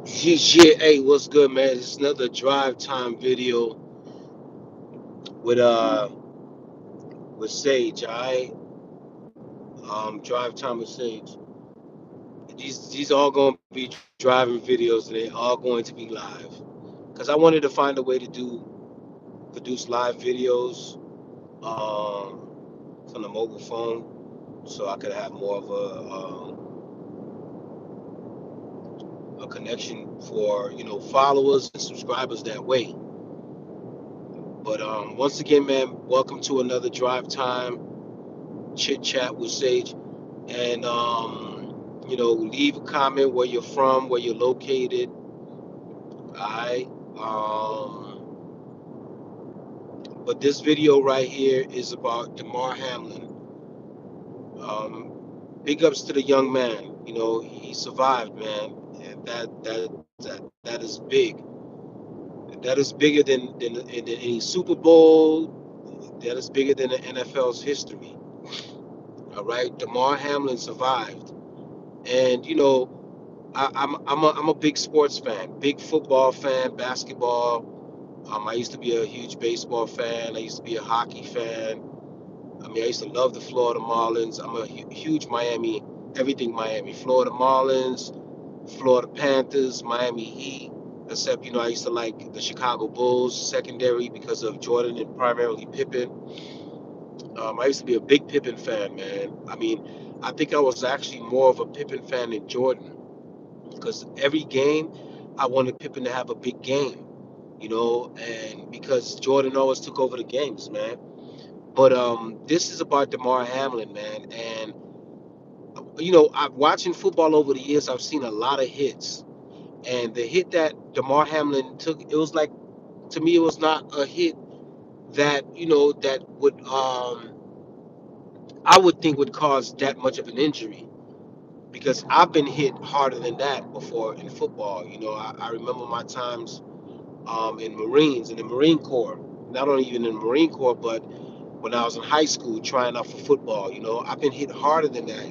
Yeah, hey, what's good, man? It's another drive time video with Sage. Drive time with Sage. These all gonna be driving videos, and they all going to be live. Cause I wanted to find a way to produce live videos from the mobile phone, so I could have more of a connection for followers and subscribers that way. But once again, man, welcome to another drive time chit chat with Sage. And leave a comment where you're from, where you're located. All right. But this video right here is about Damar Hamlin. Big ups to the young man. He survived, man. And that is big. That is bigger than any Super Bowl. That is bigger than the NFL's history. All right. Damar Hamlin survived. And I'm a big sports fan, big football fan, basketball. I used to be a huge baseball fan. I used to be a hockey fan. I mean, I used to love the Florida Marlins. I'm a huge Miami, everything Miami, Florida Marlins, Florida Panthers, Miami Heat. Except, I used to like the Chicago Bulls secondary because of Jordan and primarily Pippen. I used to be a big Pippen fan, man. I mean, I think I was actually more of a Pippen fan than Jordan because every game I wanted Pippen to have a big game, and because Jordan always took over the games, man. But this is about Damar Hamlin, man, and I've watching football over the years. I've seen a lot of hits, and the hit that Damar Hamlin took, it was like to me, it was not a hit that that would I would think would cause that much of an injury because I've been hit harder than that before in football. I remember my times in Marines, in the Marine Corps. Not only even in the Marine Corps, but when I was in high school trying out for football. I've been hit harder than that.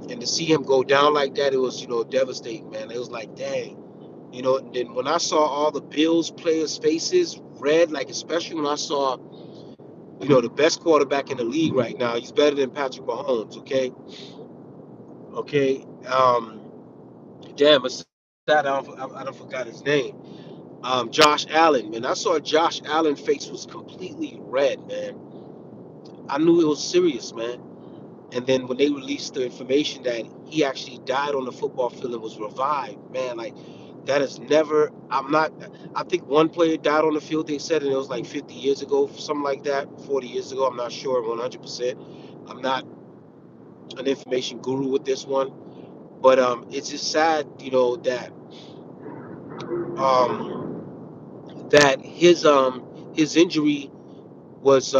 And to see him go down like that, it was devastating, man. It was like, dang. And then when I saw all the Bills players' faces red, like especially when I saw the best quarterback in the league right now, he's better than Patrick Mahomes. Okay. Damn, it's sad. I don't forgot his name. Josh Allen, man. I saw Josh Allen's face was completely red, man. I knew it was serious, man. And then when they released the information that he actually died on the football field and was revived, man, like that is never. I'm not. I think one player died on the field. They said, and it was like 50 years ago, something like that, 40 years ago. I'm not sure, 100%. I'm not an information guru with this one, but it's just sad, that his injury was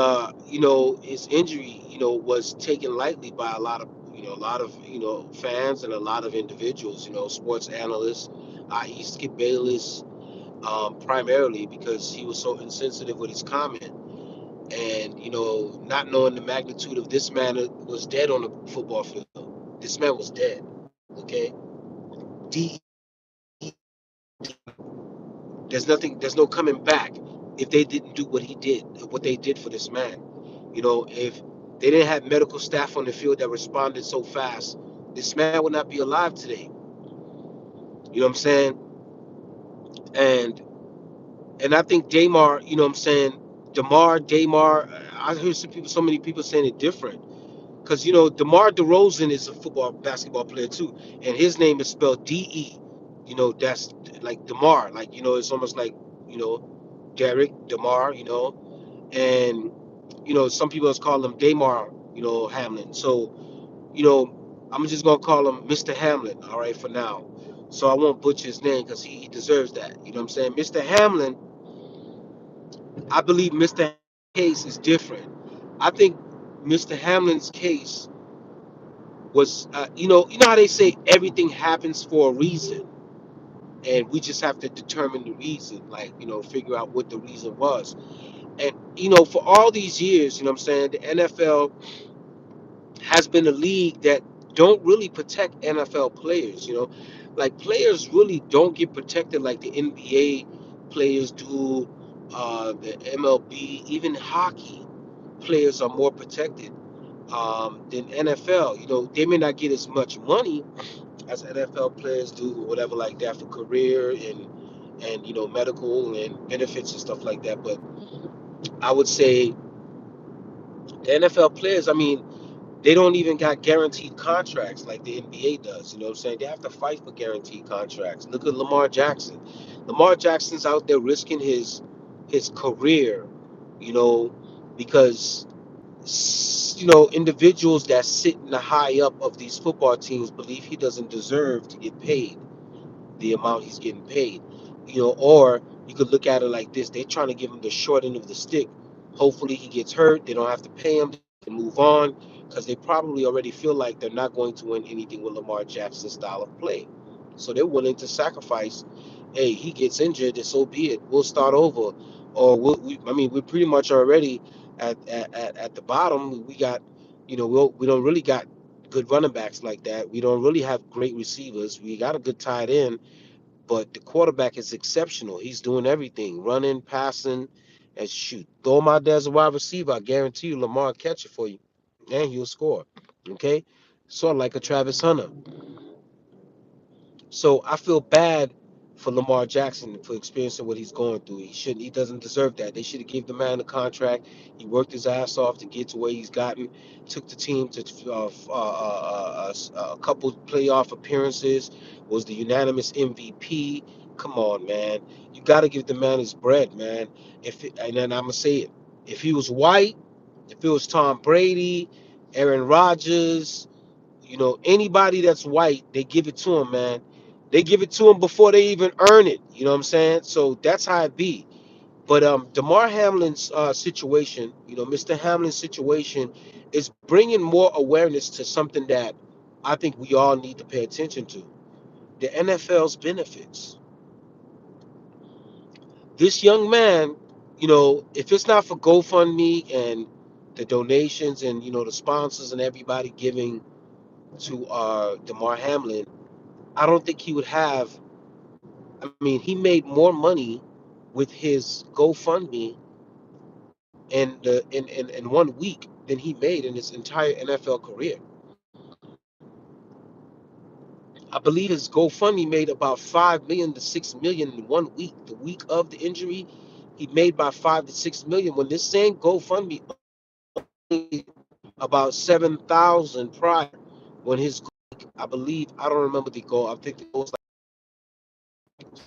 his injury was taken lightly by a lot of fans and a lot of individuals, sports analysts, i.e. Skip Bayless, primarily because he was so insensitive with his comment, and not knowing the magnitude of this man was dead on the football field. This man was dead. Okay. There's no coming back if they didn't do what they did for this man. If they didn't have medical staff on the field that responded so fast, this man would not be alive today. You know what I'm saying? And I think Damar, you know what I'm saying? Damar. I heard so many people saying it different. Because DeMar DeRozan is a football basketball player too, and his name is spelled DE. That's like DeMar, like it's almost like Derek DeMar, and some people just call him Damar, Hamlin. So I'm just gonna call him Mr. Hamlin, all right, for now. So I won't butcher his name because he deserves that. You know what I'm saying? Mr. Hamlin, I believe Mr. Hamlin's case is different. I think Mr. Hamlin's case was how they say everything happens for a reason, and we just have to determine the reason, like figure out what the reason was. And for all these years, what I'm saying, the NFL has been a league that don't really protect NFL players. Like players really don't get protected like the NBA players do, the MLB, even hockey players are more protected than NFL. They may not get as much money as NFL players do, or whatever like that for career and medical and benefits and stuff like that. But I would say the NFL players, I mean, they don't even got guaranteed contracts like the NBA does. You know what I'm saying? They have to fight for guaranteed contracts. Look at Lamar Jackson. Lamar Jackson's out there risking his career, you know, because individuals that sit in the high up of these football teams believe he doesn't deserve to get paid the amount he's getting paid. Or you could look at it like this: they're trying to give him the short end of the stick. Hopefully he gets hurt. They don't have to pay him. They can move on because they probably already feel like they're not going to win anything with Lamar Jackson's style of play. So they're willing to sacrifice. Hey, he gets injured, and so be it. We'll start over. Or I mean, we're pretty much already at the bottom. We got, we don't really got good running backs like that. We don't really have great receivers. We got a good tight end, but the quarterback is exceptional. He's doing everything, running, passing, and shoot. Throw him out there as a wide receiver. I guarantee you Lamar will catch it for you, and he'll score. Okay? Sort of like a Travis Hunter. So I feel bad for Lamar Jackson for experiencing what he's going through. He doesn't deserve that. They should have given the man a contract. He worked his ass off to get to where he's gotten. Took the team to a couple playoff appearances. Was the unanimous MVP. Come on, man. You got to give the man his bread, man. And then I'm gonna say it. If he was white, if it was Tom Brady, Aaron Rodgers, anybody that's white, they give it to him, man. They give it to him before they even earn it. You know what I'm saying? So that's how it be. But Damar Hamlin's situation, Mr. Hamlin's situation, is bringing more awareness to something that I think we all need to pay attention to: the NFL's benefits. This young man, if it's not for GoFundMe and the donations and the sponsors and everybody giving to Damar Hamlin, I don't think he would have. I mean, he made more money with his GoFundMe in 1 week than he made in his entire NFL career. I believe his GoFundMe made about 5 million to 6 million in 1 week. The week of the injury, he made about 5 to 6 million. When this same GoFundMe made about 7,000 prior, when his, I believe, I don't remember the goal. I think the goal was like,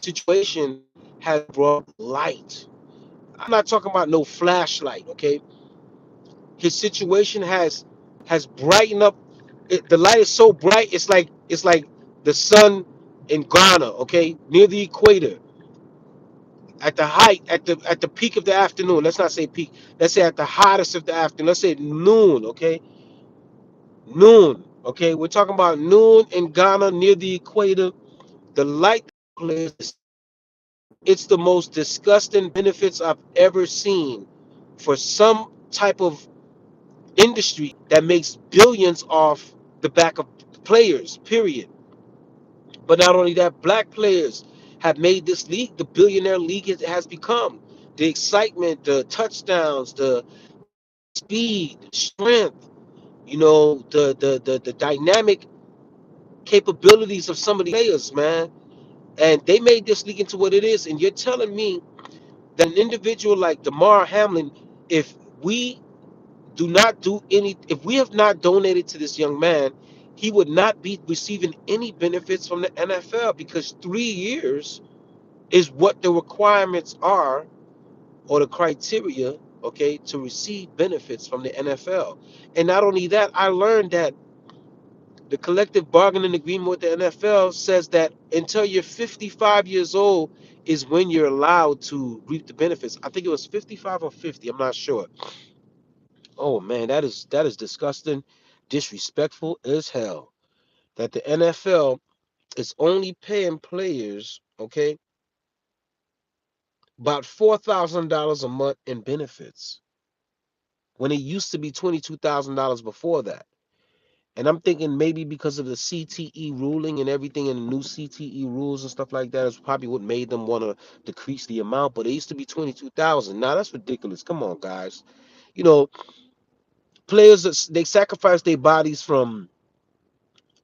situation has brought light. I'm not talking about no flashlight, okay? His situation has brightened up. The light is so bright, it's like the sun in Ghana, okay, near the equator, at the height, at the peak of the afternoon. Let's not say peak. Let's say at the hottest of the afternoon. Let's say noon, okay, noon, okay. We're talking about noon in Ghana near the equator. The light plays. It's the most disgusting benefits I've ever seen for some type of industry that makes billions off the back of players, period. But not only that, black players have made this league the billionaire league it has become. The excitement, the touchdowns, the speed, strength, the dynamic capabilities of some of the players, man. And they made this league into what it is. And you're telling me that an individual like Damar Hamlin, if we do not do any, if we have not donated to this young man, he would not be receiving any benefits from the NFL, because 3 years is what the requirements are, or the criteria, okay, to receive benefits from the NFL. And not only that, I learned that the collective bargaining agreement with the NFL says that until you're 55 years old is when you're allowed to reap the benefits. I think it was 55 or 50, I'm not sure. Oh man, that is disgusting, disrespectful as hell. That the NFL is only paying players, okay, about $4,000 a month in benefits when it used to be $22,000 before that. And I'm thinking maybe because of the CTE ruling and everything and the new CTE rules and stuff like that is probably what made them want to decrease the amount. But it used to be 22,000. Now that's ridiculous. Come on, guys. You know, players they sacrifice their bodies from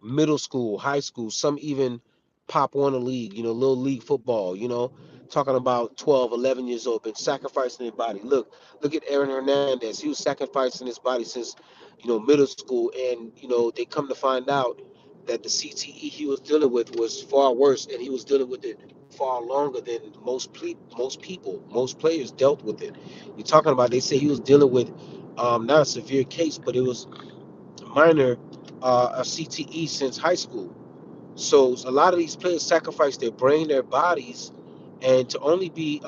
middle school, high school, some even pop on a league, little league football, talking about 12, 11 years old, been sacrificing their body. Look at Aaron Hernandez. He was sacrificing his body since, middle school. And, they come to find out that the CTE he was dealing with was far worse, and he was dealing with it far longer than most people, most players dealt with it. You're talking about, they say he was dealing with not a severe case, but it was minor a CTE since high school. So a lot of these players sacrifice their brain, their bodies, and to only be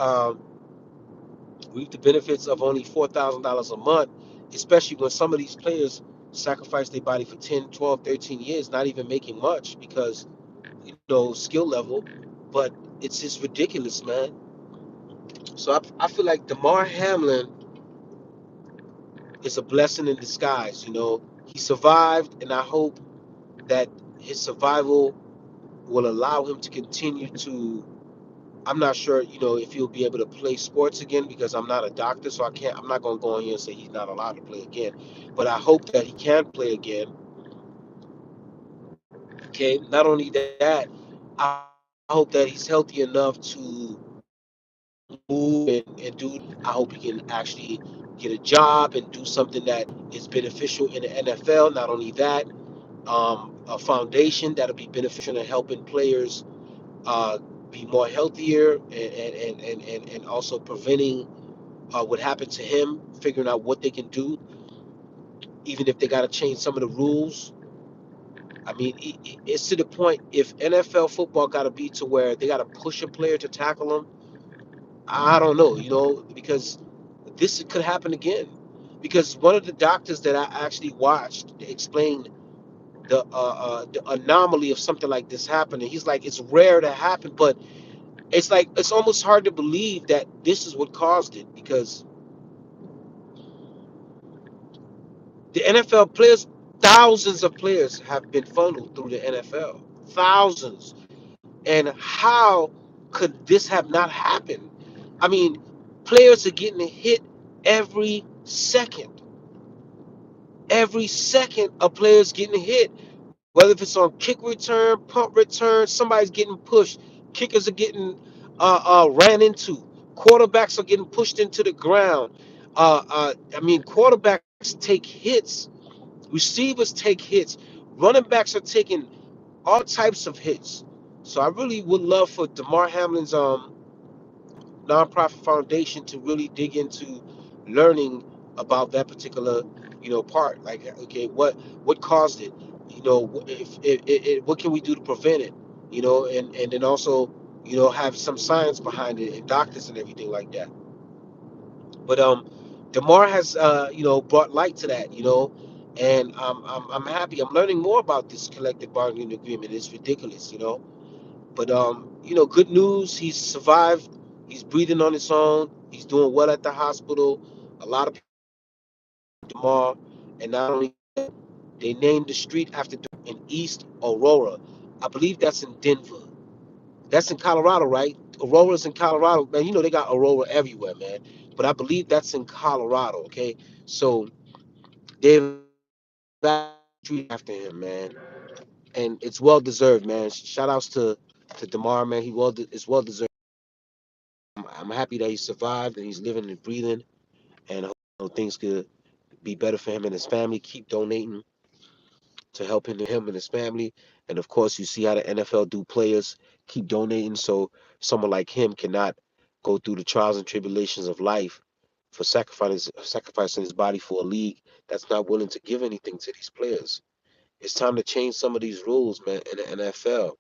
reap the benefits of only $4,000 a month, especially when some of these players sacrifice their body for 10, 12, 13 years, not even making much because, skill level. But it's just ridiculous, man. So I feel like Damar Hamlin is a blessing in disguise. He survived, and I hope that his survival will allow him to continue to. I'm not sure, if he'll be able to play sports again because I'm not a doctor, so I'm not going to go on here and say he's not allowed to play again. But I hope that he can play again. Okay. Not only that, I hope that he's healthy enough to move and do. I hope he can actually get a job and do something that is beneficial in the NFL. Not only that, a foundation that'll be beneficial in helping players uh, be more healthier and also preventing what happened to him, figuring out what they can do, even if they got to change some of the rules. I mean, it's to the point if NFL football got to be to where they got to push a player to tackle him. I don't know, because this could happen again. Because one of the doctors that I actually watched explained the anomaly of something like this happening. He's like, it's rare to happen, but it's like it's almost hard to believe that this is what caused it because the NFL players, thousands of players have been funneled through the NFL, thousands. And how could this have not happened? I mean, players are getting hit every second. Every second, a player's getting hit. Whether if it's on kick return, punt return, somebody's getting pushed. Kickers are getting ran into. Quarterbacks are getting pushed into the ground. I mean, quarterbacks take hits. Receivers take hits. Running backs are taking all types of hits. So I really would love for Damar Hamlin's nonprofit foundation to really dig into learning about that particular part. Like, okay, what caused it? If what can we do to prevent it? And then also have some science behind it and doctors and everything like that. But Damar has brought light to that. And I'm happy. I'm learning more about this collective bargaining agreement. It's ridiculous. But good news. He's survived. He's breathing on his own. He's doing well at the hospital. A lot of people Damar, and not only they named the street after in East Aurora. I believe that's in Denver. That's in Colorado, right? Aurora's in Colorado, man. They got Aurora everywhere, man. But I believe that's in Colorado. Okay, so they've street after him, man, and it's well deserved, man. Shout outs to Damar, man. It's well deserved. I'm happy that he survived and he's living and breathing, and I hope things could be better for him and his family. Keep donating to help him and his family, and of course, you see how the NFL do players keep donating, so someone like him cannot go through the trials and tribulations of life for sacrificing his body for a league that's not willing to give anything to these players. It's time to change some of these rules, man, in the NFL.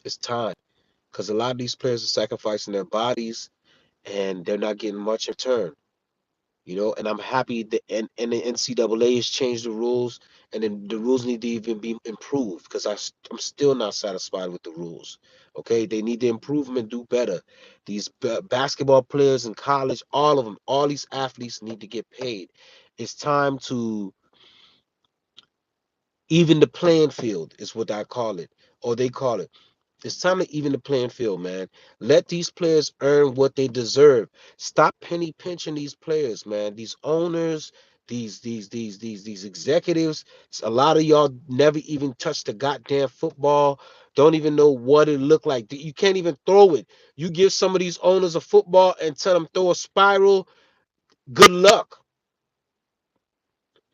It's time because a lot of these players are sacrificing their bodies and they're not getting much in return. And I'm happy that and the NCAA has changed the rules, and then the rules need to even be improved because I'm still not satisfied with the rules. Okay, they need to improve them and do better. These basketball players in college, all of them, all these athletes need to get paid. It's time to Even the playing field is what I call it, or they call it. It's time to even the playing field, man. Let these players earn what they deserve. Stop penny pinching these players, man. These owners, these executives. A lot of y'all never even touched the goddamn football. Don't even know what it looked like. You can't even throw it. You give some of these owners a football and tell them throw a spiral. Good luck.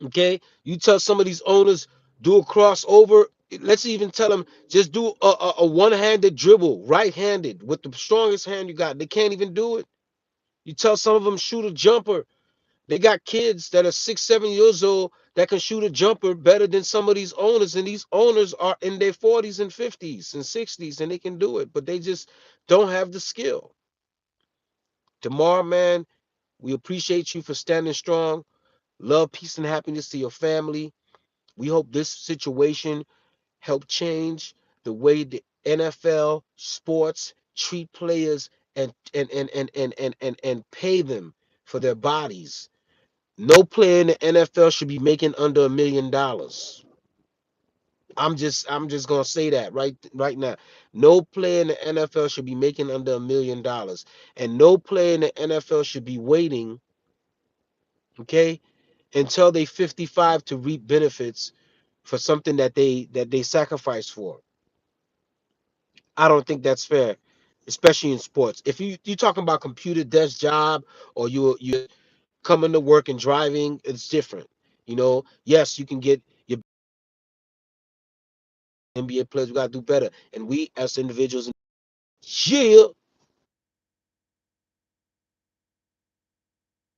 Okay, you tell some of these owners do a crossover. Let's even tell them just do a one-handed dribble, right-handed with the strongest hand you got. They can't even do it. You tell some of them shoot a jumper. They got kids that are 6, 7 years old that can shoot a jumper better than some of these owners, and these owners are in their 40s and 50s and 60s, and they can do it, but they just don't have the skill. Damar, man, we appreciate you for standing strong. Love, peace, and happiness to your family. We hope this situation help change the way the NFL sports treat players and pay them for their bodies. No player in the NFL should be making under $1 million. I'm just gonna say that right now. No player in the NFL should be making under $1 million. And no player in the NFL should be waiting, okay, until they 55 to reap benefits for something that they sacrificed for. I don't think that's fair, especially in sports. If you talking about computer desk job, or you coming to work and driving, it's different. Yes, you can get your NBA players. We gotta do better, and we as individuals, yeah.